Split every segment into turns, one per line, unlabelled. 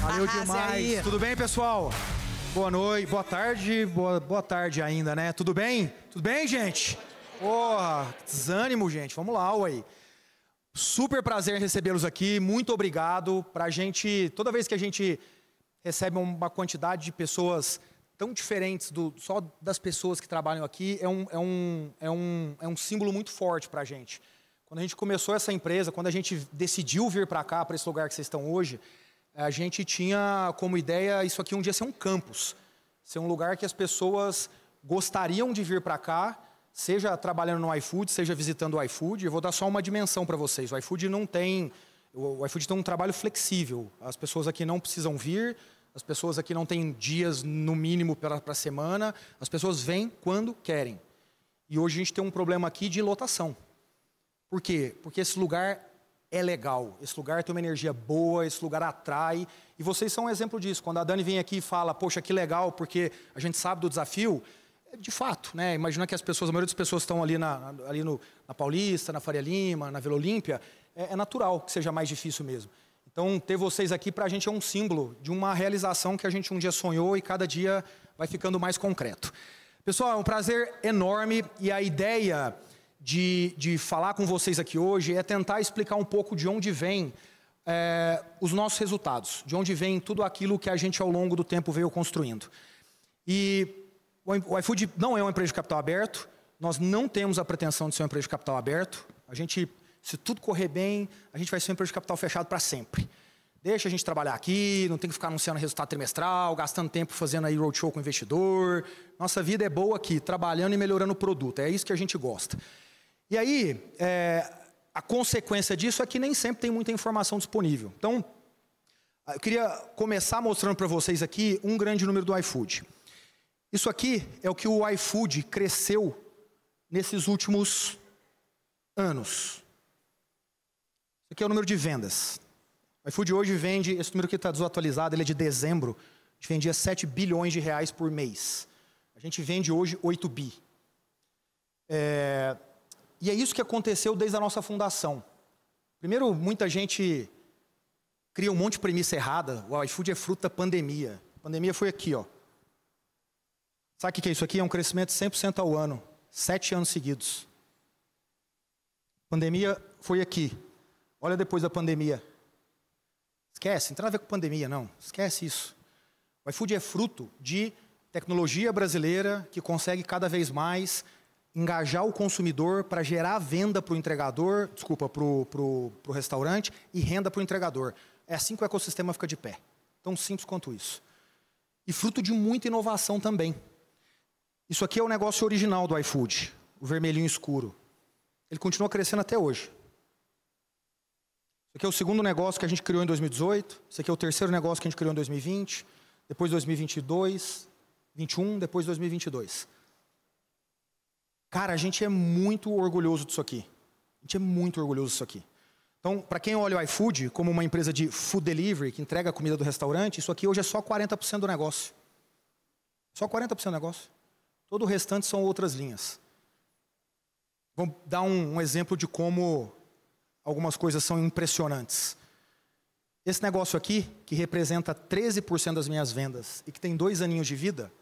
Valeu demais. Tudo bem, pessoal? Boa noite, boa tarde, boa tarde ainda, né? Tudo bem? Tudo bem, gente? Porra, desânimo, gente. Vamos lá, ué. Super prazer em recebê-los aqui. Muito obrigado. Pra gente, toda vez que a gente recebe uma quantidade de pessoas tão diferentes só das pessoas que trabalham aqui, é um símbolo muito forte pra gente. Quando a gente começou essa empresa, quando a gente decidiu vir para cá, para esse lugar que vocês estão hoje, a gente tinha como ideia isso aqui um dia ser um campus. Ser um lugar que as pessoas gostariam de vir para cá, seja trabalhando no iFood, seja visitando o iFood. Eu vou dar só uma dimensão para vocês. O iFood tem um trabalho flexível. As pessoas aqui não precisam vir, as pessoas aqui não têm dias no mínimo para a semana, as pessoas vêm quando querem. E hoje a gente tem um problema aqui de lotação. Por quê? Porque esse lugar é legal, esse lugar tem uma energia boa, esse lugar atrai, e vocês são um exemplo disso. Quando a Dani vem aqui e fala, poxa, que legal, porque a gente sabe do desafio, de fato, né? Imagina que a maioria das pessoas estão ali na Paulista, na Faria Lima, na Vila Olímpia, é natural que seja mais difícil mesmo. Então, ter vocês aqui pra gente é um símbolo de uma realização que a gente um dia sonhou e cada dia vai ficando mais concreto. Pessoal, é um prazer enorme e a ideia de falar com vocês aqui hoje é tentar explicar um pouco de onde vem os nossos resultados, de onde vem tudo aquilo que a gente ao longo do tempo veio construindo. E o iFood não é uma empresa de capital aberto, nós não temos a pretensão de ser uma empresa de capital aberto, se tudo correr bem, a gente vai ser uma empresa de capital fechado para sempre. Deixa a gente trabalhar aqui, não tem que ficar anunciando resultado trimestral, gastando tempo fazendo aí roadshow com o investidor. Nossa vida é boa aqui, trabalhando e melhorando o produto, é isso que a gente gosta. E aí, a consequência disso é que nem sempre tem muita informação disponível. Então, eu queria começar mostrando para vocês aqui um grande número do iFood. Isso aqui é o que o iFood cresceu nesses últimos anos. Isso aqui é o número de vendas. O iFood hoje vende, esse número aqui está desatualizado, ele é de dezembro, a gente vendia 7 bilhões de reais por mês. A gente vende hoje 8 bi. E é isso que aconteceu desde a nossa fundação. Primeiro, muita gente cria um monte de premissa errada. O iFood é fruto da pandemia. A pandemia foi aqui, ó. Sabe o que é isso aqui? É um crescimento de 100% ao ano. 7 anos seguidos. A pandemia foi aqui. Olha depois da pandemia. Esquece, não tem nada a ver com pandemia, não. Esquece isso. O iFood é fruto de tecnologia brasileira que consegue cada vez mais engajar o consumidor para gerar venda para o entregador, para o restaurante e renda para o entregador. É assim que o ecossistema fica de pé. Tão simples quanto isso. E fruto de muita inovação também. Isso aqui é o negócio original do iFood, o vermelhinho escuro. Ele continua crescendo até hoje. Isso aqui é o segundo negócio que a gente criou em 2018. Isso aqui é o terceiro negócio que a gente criou em 2020. Depois 2022, 2021, depois 2022. Cara, a gente é muito orgulhoso disso aqui. A gente é muito orgulhoso disso aqui. Então, para quem olha o iFood como uma empresa de food delivery, que entrega a comida do restaurante, isso aqui hoje é só 40% do negócio. Só 40% do negócio. Todo o restante são outras linhas. Vou dar um exemplo de como algumas coisas são impressionantes. Esse negócio aqui, que representa 13% das minhas vendas e que tem 2 aninhos de vida,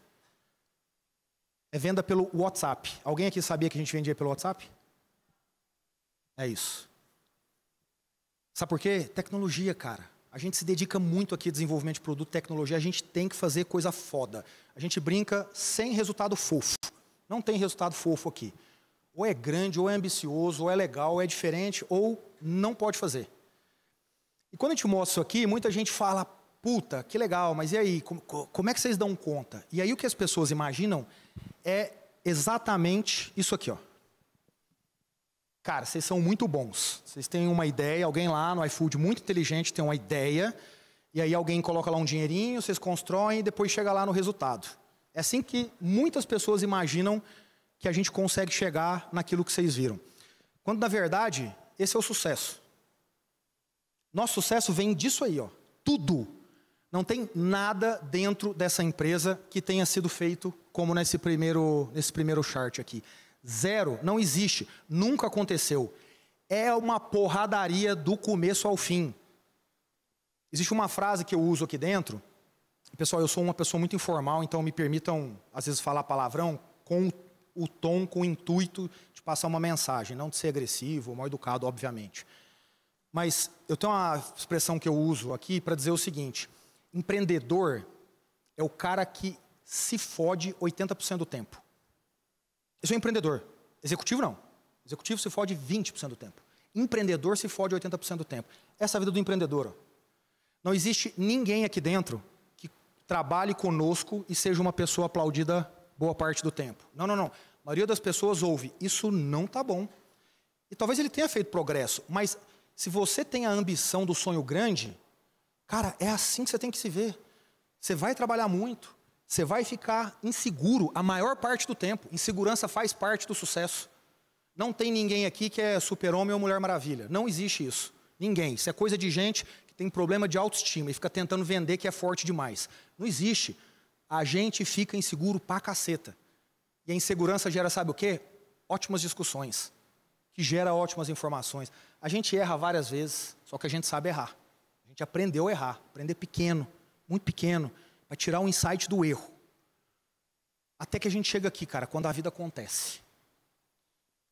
é venda pelo WhatsApp. Alguém aqui sabia que a gente vendia pelo WhatsApp? É isso. Sabe por quê? Tecnologia, cara. A gente se dedica muito aqui a desenvolvimento de produto e tecnologia. A gente tem que fazer coisa foda. A gente brinca sem resultado fofo. Não tem resultado fofo aqui. Ou é grande, ou é ambicioso, ou é legal, ou é diferente, ou não pode fazer. E quando a gente mostra isso aqui, muita gente fala, puta, que legal, mas e aí? Como é que vocês dão conta? E aí o que as pessoas imaginam é exatamente isso aqui, ó. Cara, vocês são muito bons. Vocês têm uma ideia, alguém lá no iFood muito inteligente tem uma ideia, e aí alguém coloca lá um dinheirinho, vocês constroem e depois chega lá no resultado. É assim que muitas pessoas imaginam que a gente consegue chegar naquilo que vocês viram. Quando, na verdade, esse é o sucesso. Nosso sucesso vem disso aí, ó. Tudo. Não tem nada dentro dessa empresa que tenha sido feito como nesse primeiro chart aqui. Zero, não existe, nunca aconteceu. É uma porradaria do começo ao fim. Existe uma frase que eu uso aqui dentro. Pessoal, eu sou uma pessoa muito informal, então me permitam, às vezes, falar palavrão com o tom, com o intuito de passar uma mensagem, não de ser agressivo, mal educado, obviamente. Mas eu tenho uma expressão que eu uso aqui para dizer o seguinte: empreendedor é o cara que se fode 80% do tempo. Esse é um empreendedor. Executivo não. Executivo se fode 20% do tempo. Empreendedor se fode 80% do tempo. Essa é a vida do empreendedor. Ó. Não existe ninguém aqui dentro que trabalhe conosco e seja uma pessoa aplaudida boa parte do tempo. Não, não, não. A maioria das pessoas ouve, isso não está bom. E talvez ele tenha feito progresso, mas se você tem a ambição do sonho grande, cara, é assim que você tem que se ver. Você vai trabalhar muito, você vai ficar inseguro a maior parte do tempo. Insegurança faz parte do sucesso. Não tem ninguém aqui que é super-homem ou Mulher Maravilha. Não existe isso. Ninguém. Isso é coisa de gente que tem problema de autoestima e fica tentando vender que é forte demais. Não existe. A gente fica inseguro pra caceta. E a insegurança gera, sabe o quê? Ótimas discussões. Que gera ótimas informações. A gente erra várias vezes, só que a gente sabe errar. A gente aprendeu a errar. Aprender pequeno, muito pequeno, para tirar um insight do erro. Até que a gente chega aqui, cara, quando a vida acontece.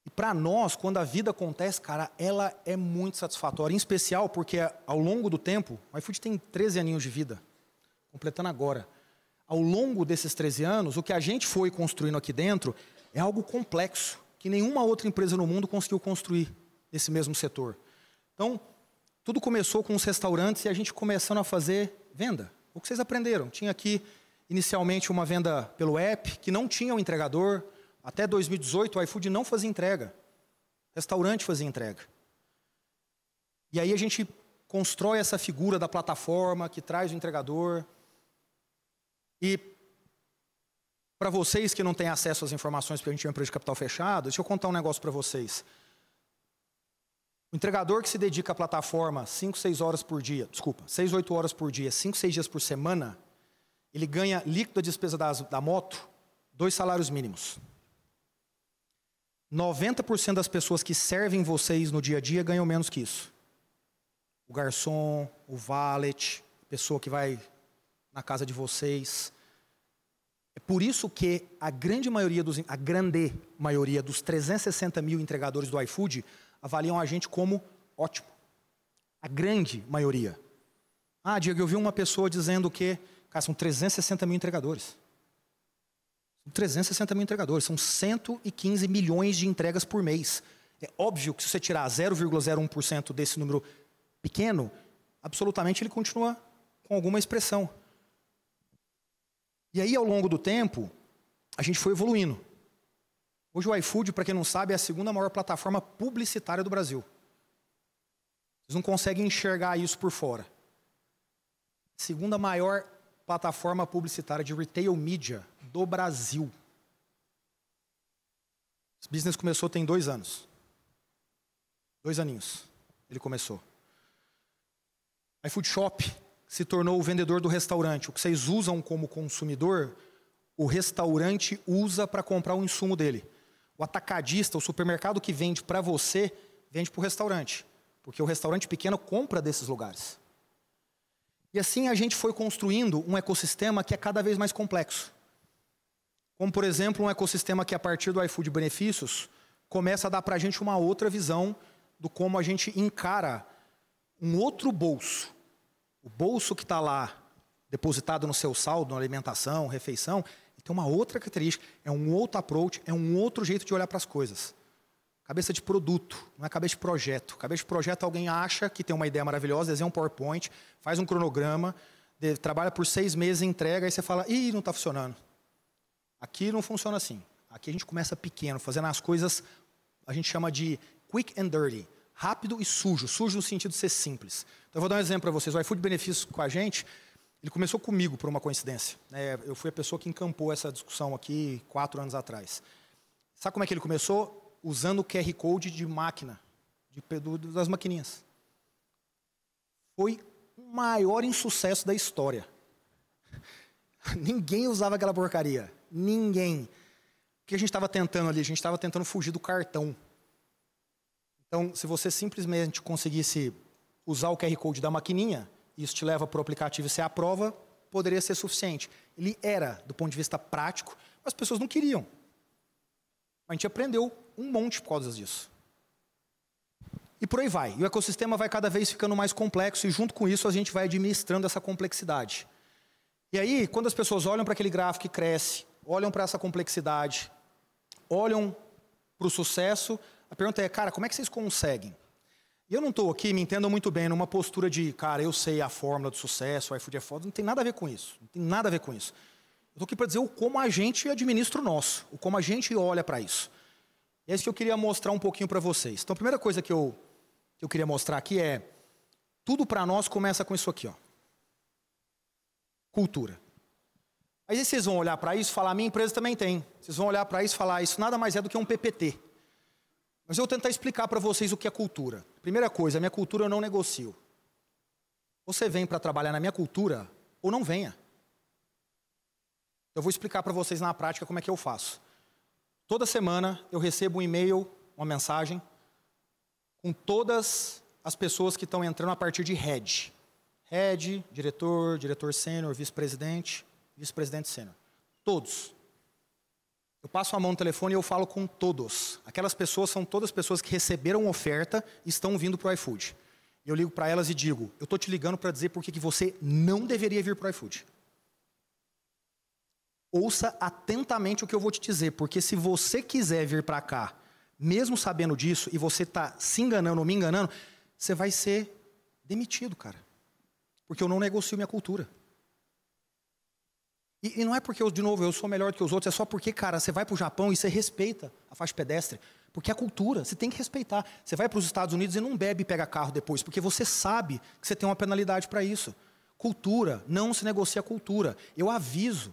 E para nós, quando a vida acontece, cara, ela é muito satisfatória. Em especial porque ao longo do tempo, o iFood tem 13 aninhos de vida, completando agora. Ao longo desses 13 anos, o que a gente foi construindo aqui dentro é algo complexo, que nenhuma outra empresa no mundo conseguiu construir nesse mesmo setor. Então, tudo começou com os restaurantes e a gente começando a fazer venda. O que vocês aprenderam? Tinha aqui, inicialmente, uma venda pelo app, que não tinha um entregador. Até 2018, o iFood não fazia entrega. O restaurante fazia entrega. E aí a gente constrói essa figura da plataforma que traz o entregador. E para vocês que não têm acesso às informações, porque a gente é uma empresa de capital fechado, deixa eu contar um negócio para vocês. O entregador que se dedica à plataforma 5, 6 horas por dia, 6, 8 horas por dia, 5, 6 dias por semana, ele ganha líquido da despesa da moto, 2 salários mínimos. 90% das pessoas que servem vocês no dia a dia ganham menos que isso. O garçom, o valet, a pessoa que vai na casa de vocês. É por isso que a grande maioria dos 360 mil entregadores do iFood avaliam a gente como ótimo. A grande maioria. Ah, Diego, eu vi uma pessoa dizendo que, cara, são 360 mil entregadores. São 360 mil entregadores, são 115 milhões de entregas por mês. É óbvio que se você tirar 0,01% desse número pequeno, absolutamente ele continua com alguma expressão. E aí, ao longo do tempo, a gente foi evoluindo. Hoje o iFood, para quem não sabe, é a segunda maior plataforma publicitária do Brasil. Vocês não conseguem enxergar isso por fora. Segunda maior plataforma publicitária de retail media do Brasil. Esse business começou tem 2 anos. 2 aninhos ele começou. iFood Shop se tornou o vendedor do restaurante. O que vocês usam como consumidor, o restaurante usa para comprar o insumo dele. O atacadista, o supermercado que vende para você, vende para o restaurante. Porque o restaurante pequeno compra desses lugares. E assim a gente foi construindo um ecossistema que é cada vez mais complexo. Como, por exemplo, um ecossistema que, a partir do iFood Benefícios, começa a dar para a gente uma outra visão do como a gente encara um outro bolso. O bolso que está lá, depositado no seu saldo, na alimentação, refeição, tem uma outra característica, é um outro approach, é um outro jeito de olhar para as coisas. Cabeça de produto, não é cabeça de projeto. Cabeça de projeto, alguém acha que tem uma ideia maravilhosa, desenha um PowerPoint, faz um cronograma, trabalha por 6 meses, entrega, aí você fala, ih, não está funcionando. Aqui não funciona assim. Aqui a gente começa pequeno, fazendo as coisas, a gente chama de quick and dirty. Rápido e sujo. Sujo no sentido de ser simples. Então eu vou dar um exemplo para vocês. O iFood Benefícios com a gente, ele começou comigo por uma coincidência. Eu fui a pessoa que encampou essa discussão aqui 4 anos atrás. Sabe como é que ele começou? Usando o QR Code de máquina, das maquininhas. Foi o maior insucesso da história. Ninguém usava aquela porcaria. Ninguém. O que a gente estava tentando ali? A gente estava tentando fugir do cartão. Então, se você simplesmente conseguisse usar o QR Code da maquininha, isso te leva para o aplicativo e você aprova, poderia ser suficiente. Ele era, do ponto de vista prático, mas as pessoas não queriam. A gente aprendeu um monte por causa disso. E por aí vai. E o ecossistema vai cada vez ficando mais complexo e junto com isso a gente vai administrando essa complexidade. E aí, quando as pessoas olham para aquele gráfico que cresce, olham para essa complexidade, olham para o sucesso, a pergunta é, cara, como é que vocês conseguem? E eu não estou aqui, me entendam muito bem, numa postura de, cara, eu sei a fórmula do sucesso, o iFood é foda, não tem nada a ver com isso. Não tem nada a ver com isso. Eu estou aqui para dizer o como a gente administra o nosso, o como a gente olha para isso. E é isso que eu queria mostrar um pouquinho para vocês. Então, a primeira coisa que eu queria mostrar aqui é, tudo para nós começa com isso aqui, ó. Cultura. Aí vocês vão olhar para isso e falar, minha empresa também tem. Vocês vão olhar para isso e falar, isso nada mais é do que um PPT. Mas eu vou tentar explicar para vocês o que é cultura. Primeira coisa, a minha cultura eu não negocio. Você vem para trabalhar na minha cultura ou não venha. Eu vou explicar para vocês na prática como é que eu faço. Toda semana eu recebo um e-mail, uma mensagem, com todas as pessoas que estão entrando a partir de head. Head, diretor, diretor sênior, vice-presidente, vice-presidente sênior. Todos. Eu passo a mão no telefone e eu falo com todos. Aquelas pessoas são todas pessoas que receberam oferta e estão vindo para o iFood. Eu ligo para elas e digo, eu estou te ligando para dizer por que você não deveria vir para o iFood. Ouça atentamente o que eu vou te dizer, porque se você quiser vir para cá, mesmo sabendo disso, e você está se enganando ou me enganando, você vai ser demitido, cara. Porque eu não negocio minha cultura. E não é porque, de novo, eu sou melhor do que os outros, é só porque, cara, você vai para o Japão e você respeita a faixa pedestre. Porque é a cultura, você tem que respeitar. Você vai para os Estados Unidos e não bebe e pega carro depois, porque você sabe que você tem uma penalidade para isso. Cultura, não se negocia cultura. Eu aviso.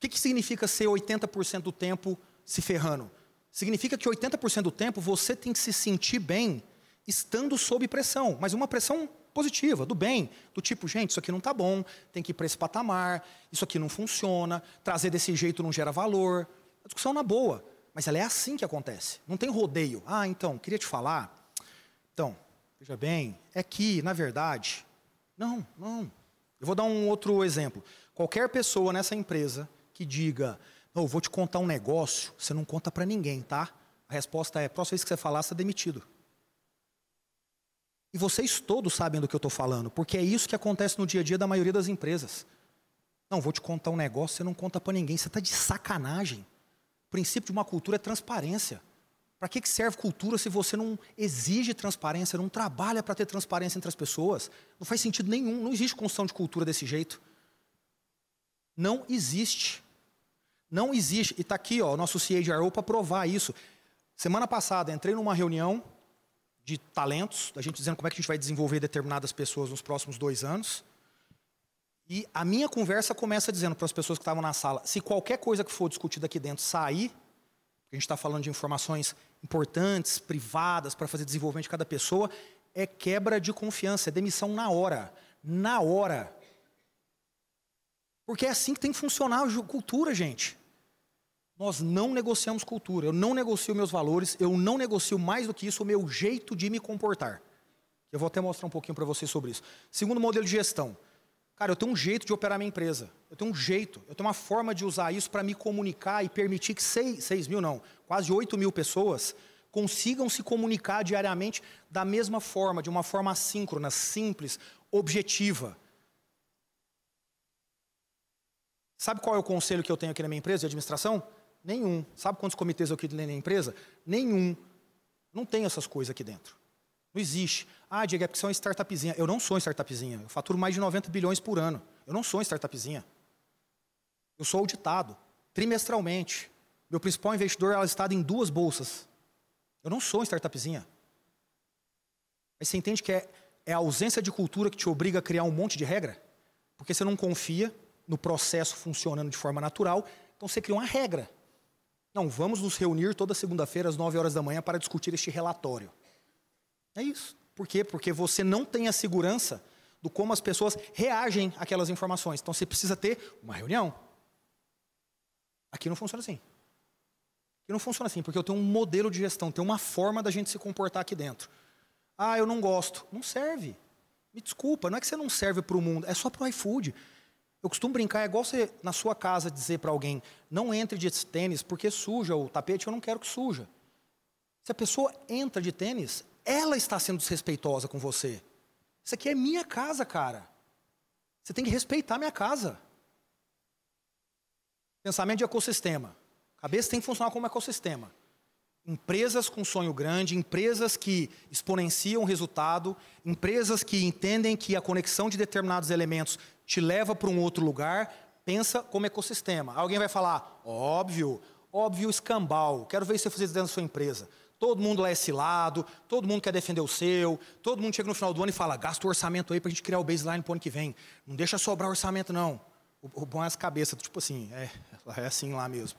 O que significa ser 80% do tempo se ferrando? Significa que 80% do tempo você tem que se sentir bem estando sob pressão, mas uma pressão positiva, do bem, do tipo, gente, isso aqui não está bom, tem que ir para esse patamar, isso aqui não funciona, trazer desse jeito não gera valor. A discussão na boa, mas ela é assim que acontece, não tem rodeio. Ah, então, queria te falar, então, veja bem, é que, na verdade, não. Eu vou dar um outro exemplo. Qualquer pessoa nessa empresa que diga, não, eu vou te contar um negócio, você não conta para ninguém, tá? A resposta é, próxima vez que você falar, você é demitido. E vocês todos sabem do que eu estou falando, porque é isso que acontece no dia a dia da maioria das empresas. Não, vou te contar um negócio, você não conta para ninguém, você está de sacanagem. O princípio de uma cultura é transparência. Para que serve cultura se você não exige transparência, não trabalha para ter transparência entre as pessoas? Não faz sentido nenhum, não existe construção de cultura desse jeito. Não existe. Não existe. E está aqui, ó, o nosso CHRO para provar isso. Semana passada, entrei numa reunião de talentos, da gente dizendo como é que a gente vai desenvolver determinadas pessoas nos próximos 2 anos. E a minha conversa começa dizendo para as pessoas que estavam na sala, se qualquer coisa que for discutida aqui dentro sair, a gente está falando de informações importantes, privadas, para fazer desenvolvimento de cada pessoa, é quebra de confiança, é demissão na hora. Na hora. Porque é assim que tem que funcionar a cultura, gente. Nós não negociamos cultura, eu não negocio meus valores, eu não negocio mais do que isso o meu jeito de me comportar. Eu vou até mostrar um pouquinho para vocês sobre isso. Segundo modelo de gestão. Cara, eu tenho um jeito de operar minha empresa. Eu tenho um jeito, eu tenho uma forma de usar isso para me comunicar e permitir que 6 mil não, quase 8 mil pessoas consigam se comunicar diariamente da mesma forma, de uma forma assíncrona, simples, objetiva. Sabe qual é o conselho que eu tenho aqui na minha empresa de administração? Nenhum. Sabe quantos comitês eu tenho na minha empresa? Nenhum. Não tem essas coisas aqui dentro. Não existe. Ah, Diego, é porque você é uma startupzinha. Eu não sou uma startupzinha. Eu faturo mais de 90 bilhões por ano. Eu não sou uma startupzinha. Eu sou auditado, trimestralmente. Meu principal investidor é listado em 2 bolsas. Eu não sou uma startupzinha. Mas você entende que é a ausência de cultura que te obriga a criar um monte de regra? Porque você não confia no processo funcionando de forma natural, então você cria uma regra. Não, vamos nos reunir toda segunda-feira às 9 horas da manhã para discutir este relatório. É isso. Por quê? Porque você não tem a segurança do como as pessoas reagem àquelas informações. Então você precisa ter uma reunião. Aqui não funciona assim. Aqui não funciona assim, porque eu tenho um modelo de gestão, tenho uma forma da gente se comportar aqui dentro. Ah, eu não gosto. Não serve. Me desculpa, não é que você não serve para o mundo, é só para o iFood. Eu costumo brincar, é igual você, na sua casa, dizer para alguém, não entre de tênis porque suja o tapete, eu não quero que suja. Se a pessoa entra de tênis, ela está sendo desrespeitosa com você. Isso aqui é minha casa, cara. Você tem que respeitar a minha casa. Pensamento de ecossistema. A cabeça tem que funcionar como ecossistema. Empresas com sonho grande, empresas que exponenciam o resultado, empresas que entendem que a conexão de determinados elementos te leva para um outro lugar, pensa como ecossistema. Alguém vai falar, óbvio escambau, quero ver você fazer isso dentro da sua empresa. Todo mundo lá é cilado, todo mundo quer defender o seu, todo mundo chega no final do ano e fala, gasta o orçamento aí para a gente criar o baseline para o ano que vem. Não deixa sobrar orçamento, não. O bom é as cabeças, tipo assim, é assim lá mesmo.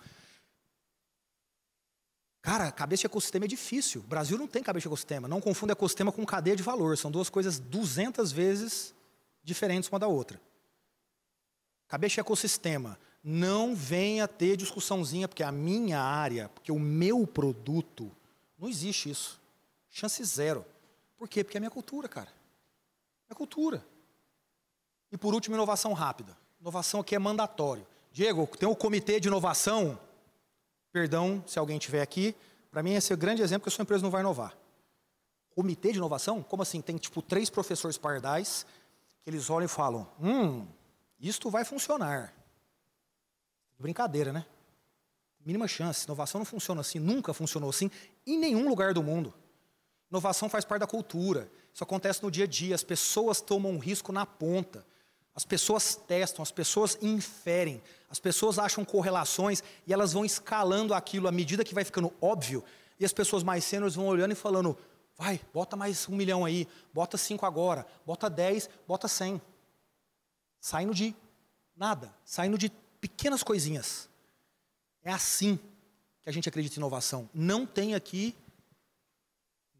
Cara, cabeça de ecossistema é difícil. O Brasil não tem cabeça de ecossistema. Não confunda ecossistema com cadeia de valor. São duas coisas 200 vezes diferentes uma da outra. Cabeça de ecossistema. Não venha ter discussãozinha, porque a minha área, porque o meu produto, não existe isso. Chance zero. Por quê? Porque é minha cultura, cara. É cultura. E por último, inovação rápida. Inovação aqui é mandatório. Diego, tem um comitê de inovação. Perdão se alguém estiver aqui. Para mim, esse é o grande exemplo que a sua empresa não vai inovar. Comitê de inovação? Como assim? Tem tipo 3 professores pardais que eles olham e falam, isto vai funcionar. Brincadeira, né? Mínima chance. Inovação não funciona assim, nunca funcionou assim, em nenhum lugar do mundo. Inovação faz parte da cultura. Isso acontece no dia a dia. As pessoas tomam um risco na ponta. As pessoas testam, as pessoas inferem, as pessoas acham correlações e elas vão escalando aquilo à medida que vai ficando óbvio. E as pessoas mais sêniores vão olhando e falando, vai, bota mais 1 milhão aí, bota 5 agora, bota 10, bota 100. Saindo de nada, saindo de pequenas coisinhas. É assim que a gente acredita em inovação. Não tem aqui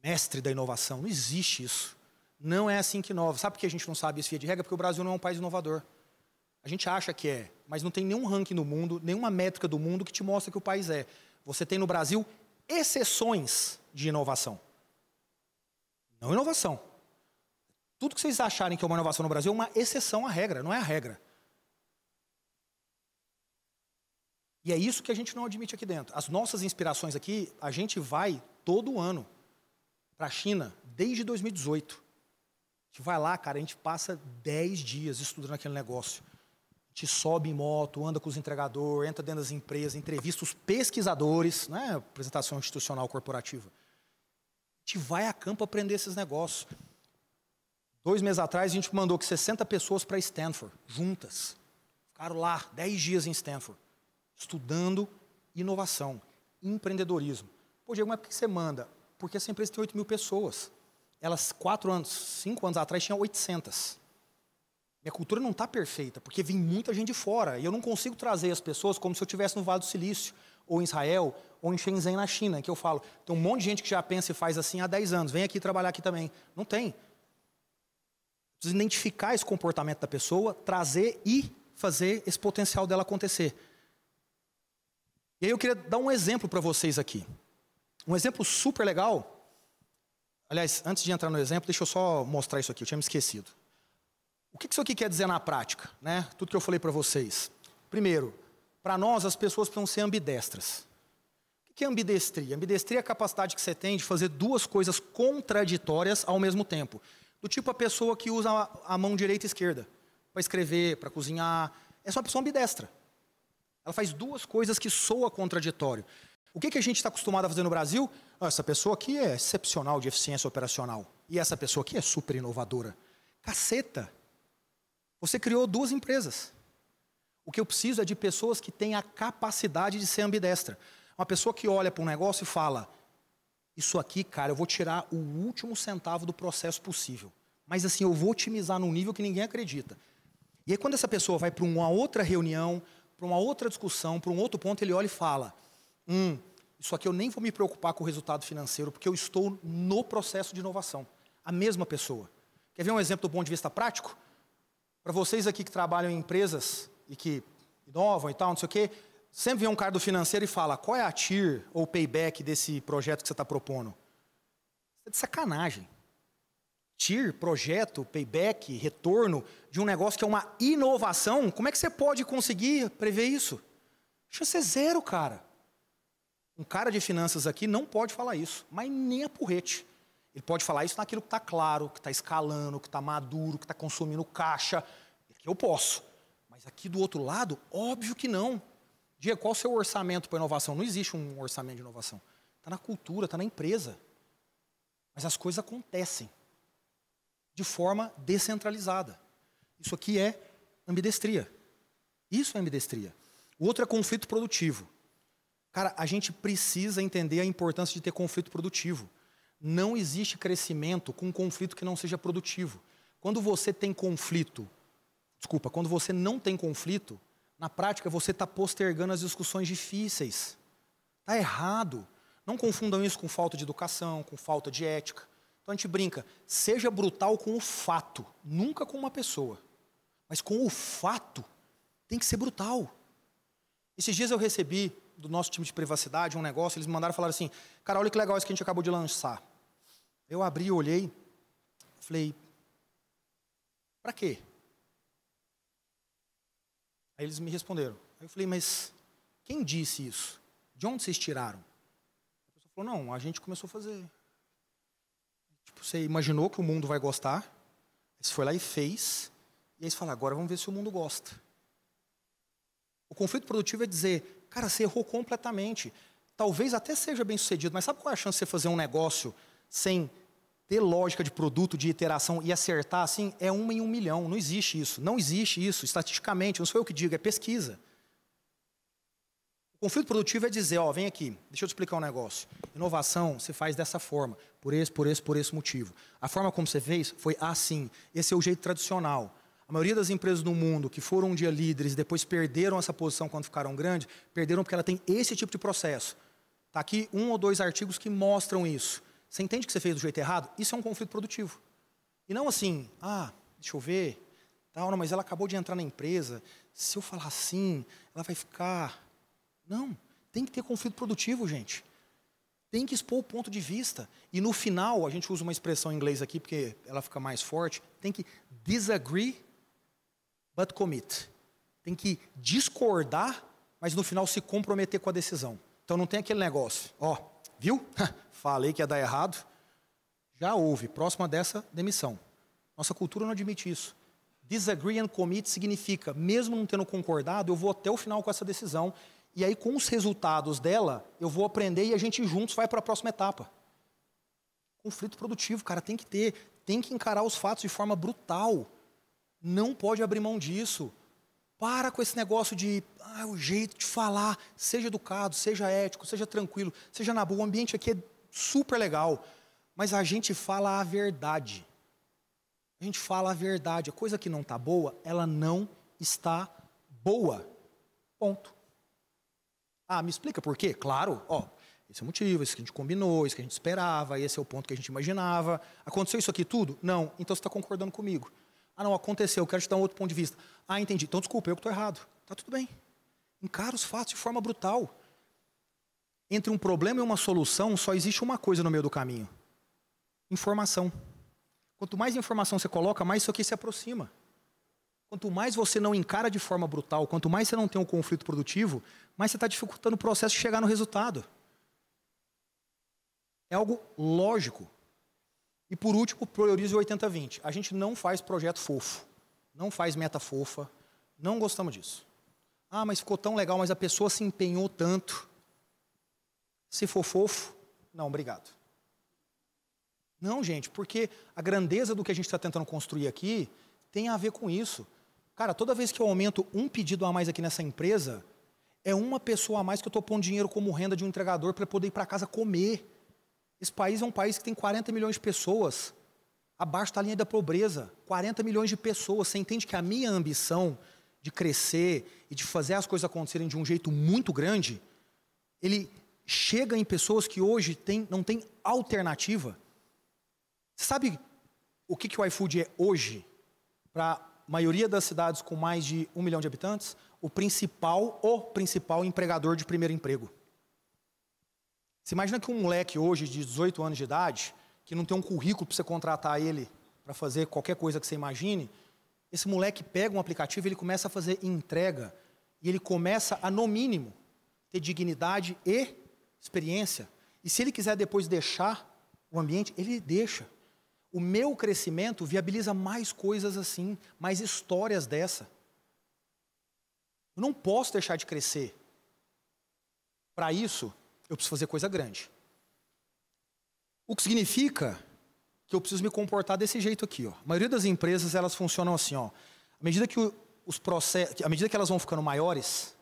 mestre da inovação, não existe isso. Não é assim que inova. Sabe por que a gente não sabe isso via de regra? Porque o Brasil não é um país inovador. A gente acha que é, mas não tem nenhum ranking no mundo, nenhuma métrica do mundo que te mostra que o país é. Você tem no Brasil exceções de inovação. Não inovação. Tudo que vocês acharem que é uma inovação no Brasil é uma exceção à regra, não é a regra. E é isso que a gente não admite aqui dentro. As nossas inspirações aqui, a gente vai todo ano para a China desde 2018. A gente vai lá, cara, a gente passa 10 dias estudando aquele negócio. A gente sobe em moto, anda com os entregadores, entra dentro das empresas, entrevista os pesquisadores, não é apresentação institucional corporativa. A gente vai a campo aprender esses negócios. 2 meses atrás, a gente mandou que 60 pessoas para Stanford, juntas. Ficaram lá 10 dias em Stanford, estudando inovação, empreendedorismo. Pô, Diego, mas por que você manda? Porque essa empresa tem 8 mil pessoas. Elas, 5 anos atrás, tinham 800. Minha cultura não está perfeita, porque vem muita gente de fora. E eu não consigo trazer as pessoas como se eu estivesse no Vale do Silício, ou em Israel, ou em Shenzhen, na China, que eu falo, tem um monte de gente que já pensa e faz assim há 10 anos. Vem aqui trabalhar aqui também. Não tem. Precisa identificar esse comportamento da pessoa, trazer e fazer esse potencial dela acontecer. E aí eu queria dar um exemplo para vocês aqui. Um exemplo super legal. Aliás, antes de entrar no exemplo, deixa eu só mostrar isso aqui, eu tinha me esquecido. O que isso aqui quer dizer na prática? Né? Tudo que eu falei para vocês. Primeiro, para nós as pessoas precisam ser ambidestras. O que é ambidestria? Ambidestria é a capacidade que você tem de fazer 2 coisas contraditórias ao mesmo tempo. Do tipo a pessoa que usa a mão direita e esquerda para escrever, para cozinhar. É só uma pessoa ambidestra. Ela faz 2 coisas que soa contraditório. O que a gente está acostumado a fazer no Brasil? Essa pessoa aqui é excepcional de eficiência operacional. E essa pessoa aqui é super inovadora. Caceta! Você criou 2 empresas. O que eu preciso é de pessoas que têm a capacidade de ser ambidestra. Uma pessoa que olha para um negócio e fala, isso aqui, cara, eu vou tirar o último centavo do processo possível. Mas assim, eu vou otimizar num nível que ninguém acredita. E aí quando essa pessoa vai para uma outra reunião, para uma outra discussão, para um outro ponto, ele olha e fala, isso aqui eu nem vou me preocupar com o resultado financeiro, porque eu estou no processo de inovação. A mesma pessoa. Quer ver um exemplo do ponto de vista prático? Para vocês aqui que trabalham em empresas e que inovam e tal, não sei o quê, sempre vem um cara do financeiro e fala, qual é a TIR ou payback desse projeto que você está propondo? Isso é de sacanagem. TIR, projeto, payback, retorno de um negócio que é uma inovação, como é que você pode conseguir prever isso? Chance é zero, cara. Um cara de finanças aqui não pode falar isso, mas nem a porrete. Ele pode falar isso naquilo que está claro, que está escalando, que está maduro, que está consumindo caixa. Que eu posso. Mas aqui do outro lado, óbvio que não. Diego, qual o seu orçamento para inovação? Não existe um orçamento de inovação. Está na cultura, está na empresa. Mas as coisas acontecem de forma descentralizada. Isso aqui é ambidestria. Isso é ambidestria. O outro é conflito produtivo. Cara, a gente precisa entender a importância de ter conflito produtivo. Não existe crescimento com um conflito que não seja produtivo. Quando você tem conflito, quando você não tem conflito, na prática você está postergando as discussões difíceis. Está errado. Não confundam isso com falta de educação, com falta de ética. Então a gente brinca, seja brutal com o fato, nunca com uma pessoa. Mas com o fato, tem que ser brutal. Esses dias eu recebi do nosso time de privacidade um negócio, eles me mandaram falar assim, cara, olha que legal isso que a gente acabou de lançar. Eu abri, olhei, falei, para quê? Aí eles me responderam. Aí eu falei, mas quem disse isso? De onde vocês tiraram? A pessoa falou, não, a gente começou a fazer. Tipo, você imaginou que o mundo vai gostar, você foi lá e fez, e aí você fala, agora vamos ver se o mundo gosta. O conflito produtivo é dizer, cara, você errou completamente. Talvez até seja bem sucedido, mas sabe qual é a chance de você fazer um negócio sem ter lógica de produto, de iteração e acertar assim? É 1 em 1 milhão. Não existe isso. Não existe isso, estatisticamente. Não sou eu que digo, é pesquisa. O conflito produtivo é dizer, ó, vem aqui, deixa eu te explicar um negócio. Inovação se faz dessa forma, por esse motivo. A forma como você fez foi assim. Esse é o jeito tradicional. A maioria das empresas no mundo que foram um dia líderes e depois perderam essa posição quando ficaram grandes, perderam porque ela tem esse tipo de processo. Está aqui 1 ou 2 artigos que mostram isso. Você entende que você fez do jeito errado? Isso é um conflito produtivo. E não assim, deixa eu ver, não, mas ela acabou de entrar na empresa, se eu falar assim, ela vai ficar... Não, tem que ter conflito produtivo, gente. Tem que expor o ponto de vista. E no final, a gente usa uma expressão em inglês aqui, porque ela fica mais forte, tem que disagree, but commit. Tem que discordar, mas no final se comprometer com a decisão. Então não tem aquele negócio, viu? Falei que ia dar errado. Já houve, próxima dessa, demissão. Nossa cultura não admite isso. Disagree and commit significa, mesmo não tendo concordado, eu vou até o final com essa decisão, e aí com os resultados dela, eu vou aprender e a gente juntos vai para a próxima etapa. Conflito produtivo, cara, tem que ter. Tem que encarar os fatos de forma brutal. Não pode abrir mão disso. Para com esse negócio de, o jeito de falar, seja educado, seja ético, seja tranquilo, seja na boa. O ambiente aqui é super legal, mas a gente fala a verdade. A gente fala a verdade. A coisa que não está boa, ela não está boa. Ponto. Me explica por quê? Claro, esse é o motivo, esse que a gente combinou, esse que a gente esperava, esse é o ponto que a gente imaginava. Aconteceu isso aqui tudo? Não. Então você está concordando comigo. Não, aconteceu, eu quero te dar um outro ponto de vista. Entendi. Então, desculpa, eu que estou errado. Está tudo bem. Encara os fatos de forma brutal. Entre um problema e uma solução, só existe uma coisa no meio do caminho. Informação. Quanto mais informação você coloca, mais isso aqui se aproxima. Quanto mais você não encara de forma brutal, quanto mais você não tem um conflito produtivo, mais você está dificultando o processo de chegar no resultado. É algo lógico. E por último, priorize o 80-20. A gente não faz projeto fofo, não faz meta fofa, não gostamos disso. Mas ficou tão legal, mas a pessoa se empenhou tanto. Se for fofo, não, obrigado. Não, gente, porque a grandeza do que a gente está tentando construir aqui tem a ver com isso. Cara, toda vez que eu aumento um pedido a mais aqui nessa empresa, é uma pessoa a mais que eu estou pondo dinheiro como renda de um entregador para poder ir para casa comer. Esse país é um país que tem 40 milhões de pessoas, abaixo da linha da pobreza. 40 milhões de pessoas. Você entende que a minha ambição de crescer e de fazer as coisas acontecerem de um jeito muito grande, ele chega em pessoas que hoje não tem alternativa. Você sabe o que o iFood é hoje? Para a maioria das cidades com mais de 1 milhão de habitantes, o principal empregador de primeiro emprego. Você imagina que um moleque hoje de 18 anos de idade, que não tem um currículo para você contratar ele para fazer qualquer coisa que você imagine, esse moleque pega um aplicativo, ele começa a fazer entrega, e ele começa a, no mínimo, ter dignidade e experiência. E se ele quiser depois deixar o ambiente, ele deixa. O meu crescimento viabiliza mais coisas assim, mais histórias dessa. Eu não posso deixar de crescer. Para isso, eu preciso fazer coisa grande. O que significa que eu preciso me comportar desse jeito aqui. Ó. A maioria das empresas, elas funcionam assim. Ó. À medida que à medida que elas vão ficando maiores,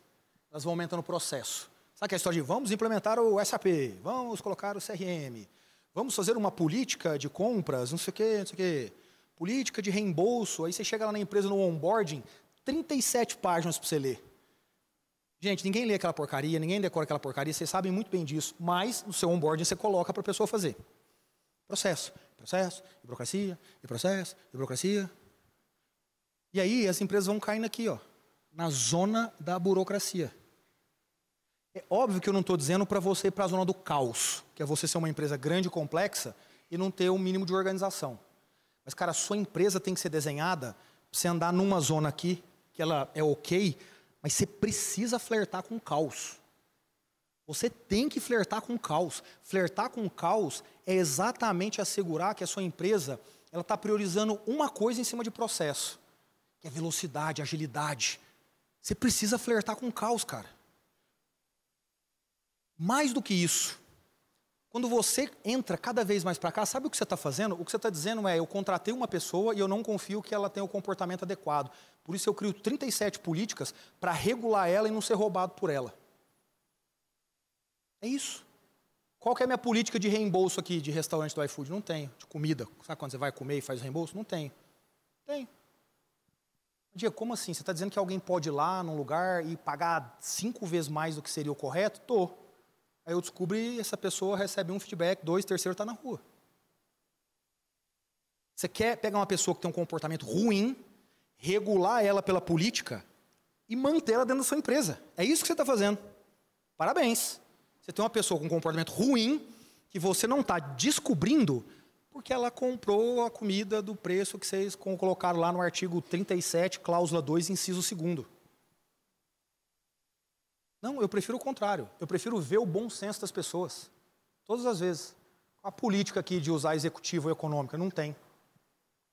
elas vão aumentando o processo. Sabe a história de vamos implementar o SAP, vamos colocar o CRM, vamos fazer uma política de compras, não sei o quê, não sei o quê. Política de reembolso, aí você chega lá na empresa no onboarding, 37 páginas para você ler. Gente, ninguém lê aquela porcaria, ninguém decora aquela porcaria, vocês sabem muito bem disso, mas no seu onboarding você coloca para a pessoa fazer. Processo, processo, e burocracia, e processo, e burocracia. E aí as empresas vão caindo aqui, ó, na zona da burocracia. É óbvio que eu não estou dizendo para você ir para a zona do caos, que é você ser uma empresa grande e complexa e não ter um mínimo de organização. Mas, cara, a sua empresa tem que ser desenhada para você andar numa zona aqui, que ela é ok, mas você precisa flertar com o caos. Você tem que flertar com o caos. Flertar com o caos é exatamente assegurar que a sua empresa ela está priorizando uma coisa em cima de processo, que é velocidade, agilidade. Você precisa flertar com o caos, cara. Mais do que isso, quando você entra cada vez mais para cá, sabe o que você está fazendo? O que você está dizendo é, eu contratei uma pessoa e eu não confio que ela tenha o comportamento adequado. Por isso eu crio 37 políticas para regular ela e não ser roubado por ela. É isso. Qual que é a minha política de reembolso aqui de restaurante do iFood? Não tenho. De comida. Sabe quando você vai comer e faz reembolso? Não tenho. Tenho. Diego, como assim? Você está dizendo que alguém pode ir lá num lugar e pagar 5 vezes mais do que seria o correto? Tô. Aí eu descubro e essa pessoa recebe um feedback, 2, terceiro está na rua. Você quer pegar uma pessoa que tem um comportamento ruim, regular ela pela política e manter ela dentro da sua empresa. É isso que você está fazendo. Parabéns. Você tem uma pessoa com um comportamento ruim que você não está descobrindo porque ela comprou a comida do preço que vocês colocaram lá no artigo 37, cláusula 2, inciso 2º. Não, eu prefiro o contrário. Eu prefiro ver o bom senso das pessoas. Todas as vezes. A política aqui de usar executivo e econômica, não tem.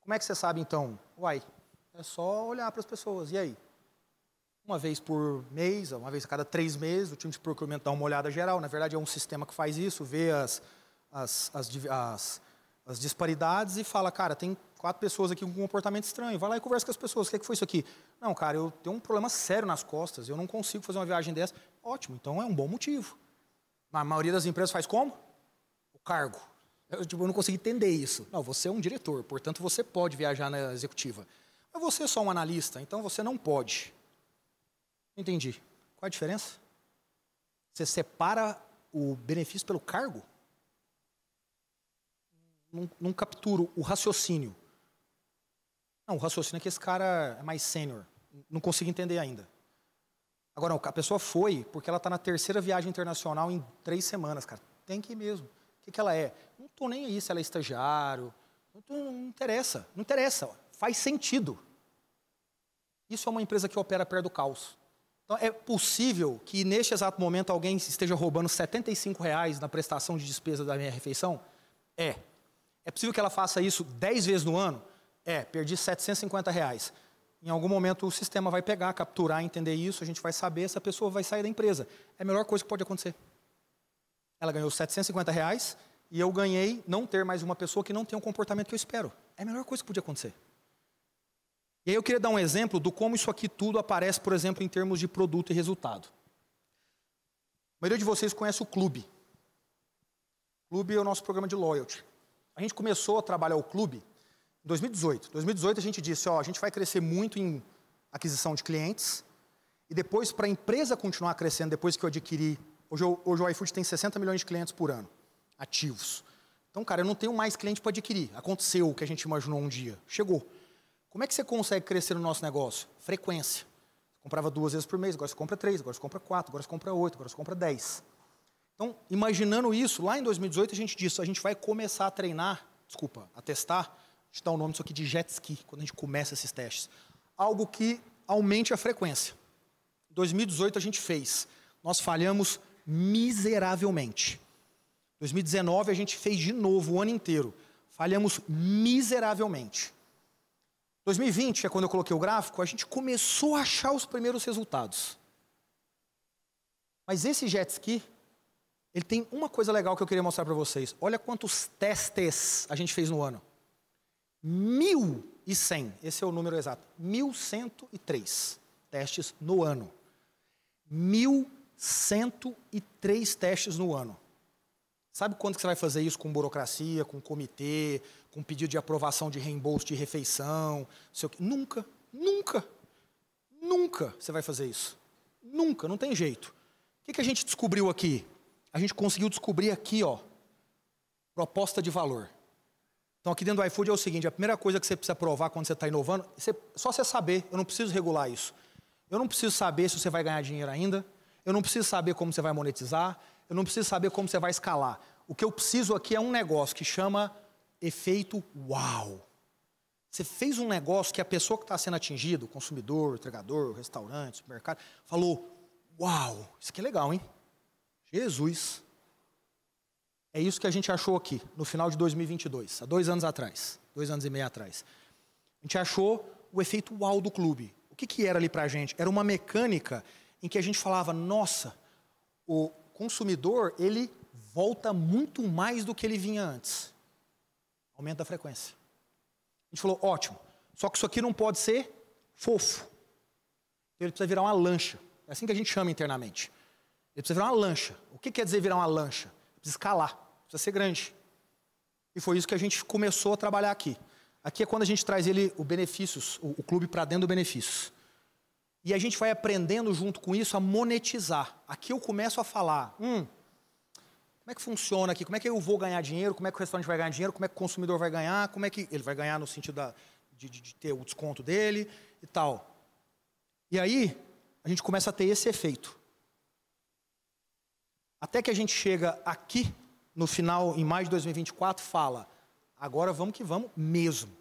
Como é que você sabe, então? Uai, é só olhar para as pessoas. E aí? Uma vez por mês, uma vez a cada 3 meses, o time de procurement dá uma olhada geral. Na verdade, é um sistema que faz isso, vê as disparidades e fala, cara, tem 4 pessoas aqui com um comportamento estranho. Vai lá e conversa com as pessoas. O que foi isso aqui? Não, cara, eu tenho um problema sério nas costas. Eu não consigo fazer uma viagem dessa. Ótimo, então é um bom motivo. A maioria das empresas faz como? O cargo. Eu não consigo entender isso. Não, você é um diretor, portanto você pode viajar na executiva. Mas você é só um analista, então você não pode. Entendi. Qual a diferença? Você separa o benefício pelo cargo? Não capturo o raciocínio. Não, o raciocínio é que esse cara é mais sênior. Não consigo entender ainda. Agora, não, a pessoa foi porque ela está na 3ª viagem internacional em 3 semanas, cara. Tem que ir mesmo. O que ela é? Não estou nem aí se ela é estagiário. Não interessa. Não interessa. Faz sentido. Isso é uma empresa que opera perto do caos. Então, é possível que, neste exato momento, alguém esteja roubando R$75 na prestação de despesa da minha refeição? É. É possível que ela faça isso 10 vezes no ano? É, perdi R$750. Em algum momento o sistema vai pegar, capturar, entender isso, a gente vai saber, essa pessoa vai sair da empresa. É a melhor coisa que pode acontecer. Ela ganhou R$750 e eu ganhei não ter mais uma pessoa que não tem o comportamento que eu espero. É a melhor coisa que podia acontecer. E aí eu queria dar um exemplo do como isso aqui tudo aparece, por exemplo, em termos de produto e resultado. A maioria de vocês conhece o Clube. O Clube é o nosso programa de loyalty. A gente começou a trabalhar o Clube em 2018. Em 2018 a gente disse, ó, a gente vai crescer muito em aquisição de clientes e depois, para a empresa continuar crescendo, depois que eu adquiri, hoje o iFood tem 60 milhões de clientes por ano, ativos. Então, cara, eu não tenho mais cliente para adquirir. Aconteceu o que a gente imaginou um dia. Chegou. Como é que você consegue crescer no nosso negócio? Frequência. Você comprava 2 vezes por mês, agora você compra 3, agora você compra 4, agora você compra 8, agora você compra 10. Então, imaginando isso, lá em 2018 a gente disse, a gente vai começar a treinar, a testar gente dá o nome disso aqui de jet ski, quando a gente começa esses testes. Algo que aumente a frequência. Em 2018 a gente fez. Nós falhamos miseravelmente. Em 2019 a gente fez de novo o ano inteiro. Falhamos miseravelmente. 2020, é quando eu coloquei o gráfico, a gente começou a achar os primeiros resultados. Mas esse jet ski, ele tem uma coisa legal que eu queria mostrar para vocês. Olha quantos testes a gente fez no ano. 1.100, esse é o número exato. 1.103 testes no ano. 1.103 testes no ano. Sabe quando que você vai fazer isso com burocracia, com comitê, com pedido de aprovação de reembolso de refeição? Sei o quê? Nunca, nunca, nunca você vai fazer isso. Nunca, não tem jeito. O que a gente descobriu aqui? A gente conseguiu descobrir aqui, ó, proposta de valor. Então aqui dentro do iFood é o seguinte, a primeira coisa que você precisa provar quando você está inovando, só você saber, eu não preciso regular isso. Eu não preciso saber se você vai ganhar dinheiro ainda, eu não preciso saber como você vai monetizar, eu não preciso saber como você vai escalar. O que eu preciso aqui é um negócio que chama efeito uau. Você fez um negócio que a pessoa que está sendo atingida, o consumidor, o entregador, o restaurante, o supermercado, falou, uau, isso aqui é legal, hein? Jesus. É isso que a gente achou aqui, no final de 2022, há 2 anos atrás, 2 anos e meio atrás. A gente achou o efeito uau do clube. O que era ali pra gente? Era uma mecânica em que a gente falava, nossa, o consumidor, ele volta muito mais do que ele vinha antes. Aumento da frequência. A gente falou, ótimo, só que isso aqui não pode ser fofo. Ele precisa virar uma lancha. É assim que a gente chama internamente. Ele precisa virar uma lancha. O que quer dizer virar uma lancha? Precisa escalar, precisa ser grande. E foi isso que a gente começou a trabalhar aqui. Aqui é quando a gente traz ele, o benefícios, o clube para dentro do benefícios. E a gente vai aprendendo junto com isso a monetizar. Aqui eu começo a falar, como é que funciona aqui? Como é que eu vou ganhar dinheiro? Como é que o restaurante vai ganhar dinheiro? Como é que o consumidor vai ganhar? Como é que ele vai ganhar no sentido de ter o desconto dele e tal. E aí, a gente começa a ter esse efeito. Até que a gente chega aqui, no final, em maio de 2024, fala, agora vamos que vamos mesmo.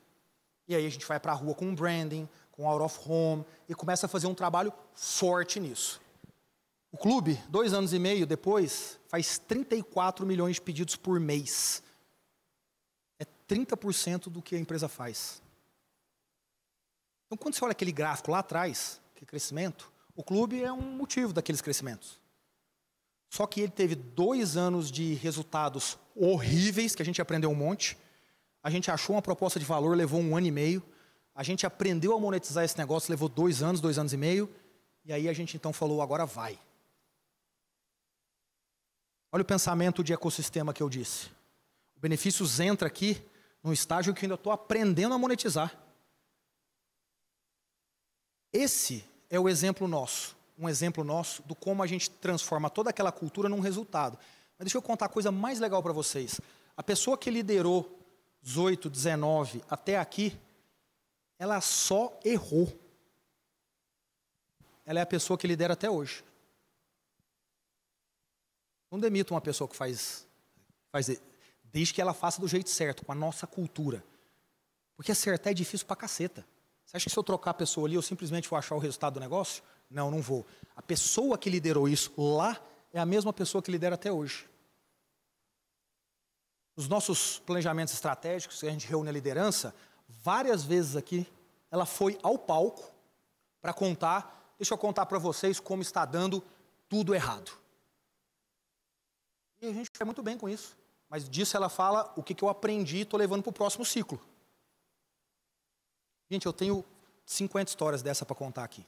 E aí a gente vai para a rua com branding, com out of home, e começa a fazer um trabalho forte nisso. O clube, 2 anos e meio depois, faz 34 milhões de pedidos por mês. É 30% do que a empresa faz. Então, quando você olha aquele gráfico lá atrás, que crescimento, o clube é um motivo daqueles crescimentos. Só que ele teve 2 anos de resultados horríveis, que a gente aprendeu um monte. A gente achou uma proposta de valor, levou 1 ano e meio. A gente aprendeu a monetizar esse negócio, levou 2 anos, 2 anos e meio. E aí a gente então falou, agora vai. Olha o pensamento de ecossistema que eu disse. O Benefícios entra aqui num estágio que eu ainda estou aprendendo a monetizar. Esse é o exemplo nosso. Um exemplo nosso do como a gente transforma toda aquela cultura num resultado. Mas deixa eu contar a coisa mais legal para vocês. A pessoa que liderou 18, 19 até aqui, ela só errou. Ela é a pessoa que lidera até hoje. Não demita uma pessoa que faz desde que ela faça do jeito certo, com a nossa cultura. Porque acertar é difícil pra caceta. Você acha que se eu trocar a pessoa ali, eu simplesmente vou achar o resultado do negócio? Não, não vou. A pessoa que liderou isso lá é a mesma pessoa que lidera até hoje. Os nossos planejamentos estratégicos, que a gente reúne a liderança, várias vezes aqui, ela foi ao palco para contar, deixa eu contar para vocês como está dando tudo errado. E a gente vai muito bem com isso. Mas disso ela fala o que eu aprendi e estou levando para o próximo ciclo. Gente, eu tenho 50 histórias dessa para contar aqui.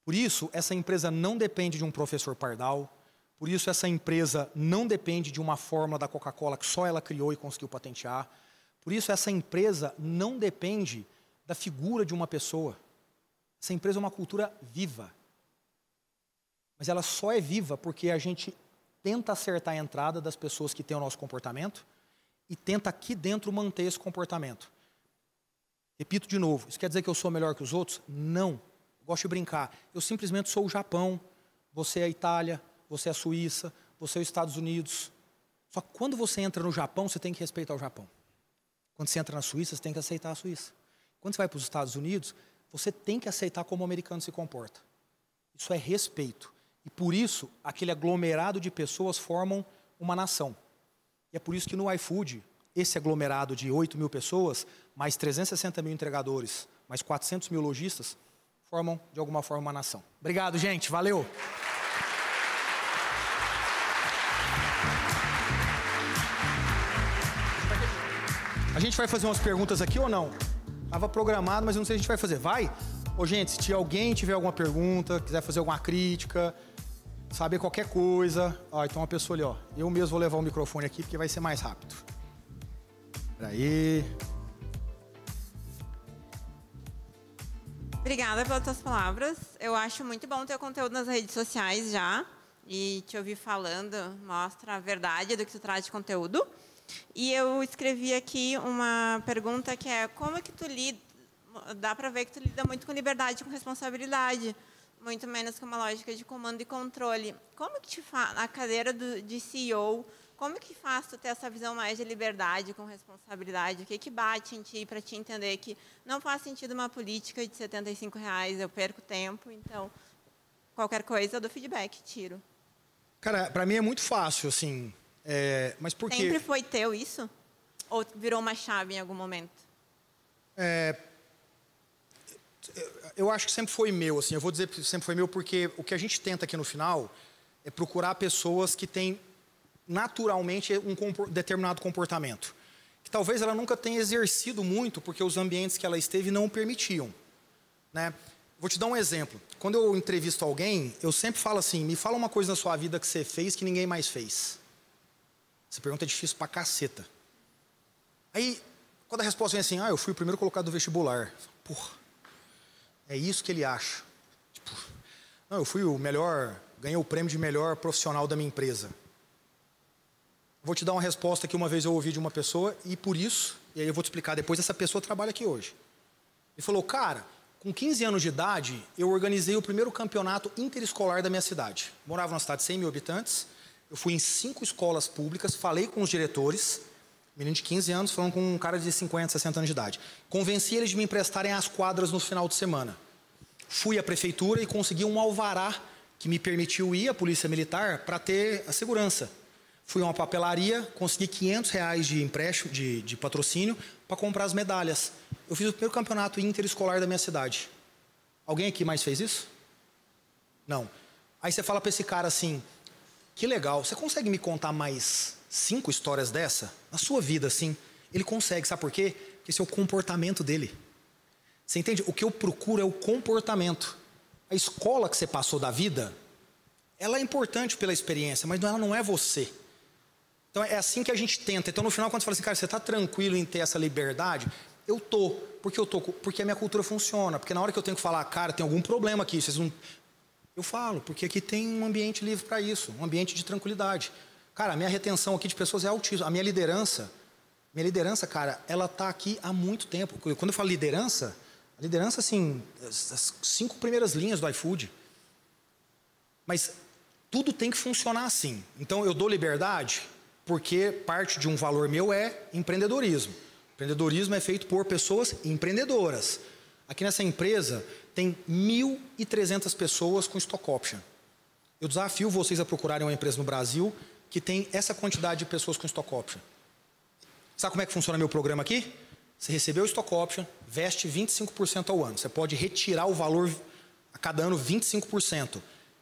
Por isso, essa empresa não depende de um professor Pardal. Por isso, essa empresa não depende de uma fórmula da Coca-Cola que só ela criou e conseguiu patentear. Por isso, essa empresa não depende da figura de uma pessoa. Essa empresa é uma cultura viva. Mas ela só é viva porque a gente tenta acertar a entrada das pessoas que têm o nosso comportamento e tenta aqui dentro manter esse comportamento. Repito de novo, isso quer dizer que eu sou melhor que os outros? Não. Gosto de brincar. Eu simplesmente sou o Japão, você é a Itália, você é a Suíça, você é os Estados Unidos. Só que quando você entra no Japão, você tem que respeitar o Japão. Quando você entra na Suíça, você tem que aceitar a Suíça. Quando você vai para os Estados Unidos, você tem que aceitar como o americano se comporta. Isso é respeito. E por isso, aquele aglomerado de pessoas formam uma nação. E é por isso que no iFood, esse aglomerado de 8 mil pessoas, mais 360 mil entregadores, mais 400 mil lojistas, formam, de alguma forma, uma nação. Obrigado, gente. Valeu! A gente vai fazer umas perguntas aqui ou não? Estava programado, mas eu não sei se a gente vai fazer. Vai? Ô, gente, se alguém tiver alguma pergunta, quiser fazer alguma crítica, saber qualquer coisa... Ó, então uma pessoa ali, ó. Eu mesmo vou levar o microfone aqui, porque vai ser mais rápido. Peraí.
Obrigada pelas tuas palavras. Eu acho muito bom ter o conteúdo nas redes sociais já. E te ouvir falando mostra a verdade do que tu traz de conteúdo. E eu escrevi aqui uma pergunta que é: como é que tu lida? Dá para ver que tu lida muito com liberdade e com responsabilidade, muito menos com uma lógica de comando e controle. Como que te faz, na cadeira de CEO, como que faz tu ter essa visão mais de liberdade com responsabilidade? O que bate em ti para te entender que não faz sentido uma política de R$75, eu perco tempo, então qualquer coisa eu dou feedback, tiro.
Cara, para mim é muito fácil, assim... mas por quê?
Sempre foi teu isso? Ou virou uma chave em algum momento?
Eu acho que sempre foi meu, assim. Eu vou dizer que sempre foi meu porque o que a gente tenta aqui no final é procurar pessoas que têm naturalmente um determinado comportamento. Que talvez ela nunca tenha exercido muito porque os ambientes que ela esteve não o permitiam, né? Vou te dar um exemplo. Quando eu entrevisto alguém, eu sempre falo assim: me fala uma coisa na sua vida que você fez que ninguém mais fez. Essa pergunta é difícil pra caceta. Aí, quando a resposta vem assim: eu fui o primeiro colocado do vestibular. Porra, é isso que ele acha. Tipo, não, eu fui o melhor, ganhei o prêmio de melhor profissional da minha empresa. Vou te dar uma resposta que uma vez eu ouvi de uma pessoa, e por isso, e aí eu vou te explicar depois, essa pessoa trabalha aqui hoje. Ele falou: cara, com 15 anos de idade, eu organizei o primeiro campeonato interescolar da minha cidade. Morava numa cidade de 100 mil habitantes. Eu fui em 5 escolas públicas, falei com os diretores, menino de 15 anos falando com um cara de 50, 60 anos de idade. Convenci eles de me emprestarem as quadras no final de semana. Fui à prefeitura e consegui um alvará que me permitiu ir à polícia militar para ter a segurança. Fui a uma papelaria, consegui R$500 de empréstimo, de patrocínio, para comprar as medalhas. Eu fiz o primeiro campeonato interescolar da minha cidade. Alguém aqui mais fez isso? Não. Aí você fala para esse cara assim: que legal, você consegue me contar mais 5 histórias dessa? Na sua vida, assim. Ele consegue, sabe por quê? Porque esse é o comportamento dele. Você entende? O que eu procuro é o comportamento. A escola que você passou da vida, ela é importante pela experiência, mas ela não é você. Então é assim que a gente tenta. Então no final, quando você fala assim: cara, você está tranquilo em ter essa liberdade? Eu tô. Por que eu tô? Porque a minha cultura funciona. Porque na hora que eu tenho que falar: cara, tem algum problema aqui, vocês não... Eu falo, porque aqui tem um ambiente livre para isso, um ambiente de tranquilidade. Cara, a minha retenção aqui de pessoas é altíssima. A minha liderança, cara, ela tá aqui há muito tempo. Quando eu falo liderança, a liderança, assim, as 5 primeiras linhas do iFood. Mas tudo tem que funcionar assim. Então eu dou liberdade porque parte de um valor meu é empreendedorismo. Empreendedorismo é feito por pessoas empreendedoras. Aqui nessa empresa tem 1.300 pessoas com stock option. Eu desafio vocês a procurarem uma empresa no Brasil que tem essa quantidade de pessoas com stock option. Sabe como é que funciona meu programa aqui? Você recebeu o stock option, veste 25% ao ano. Você pode retirar o valor a cada ano 25%.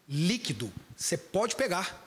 Líquido, você pode pegar.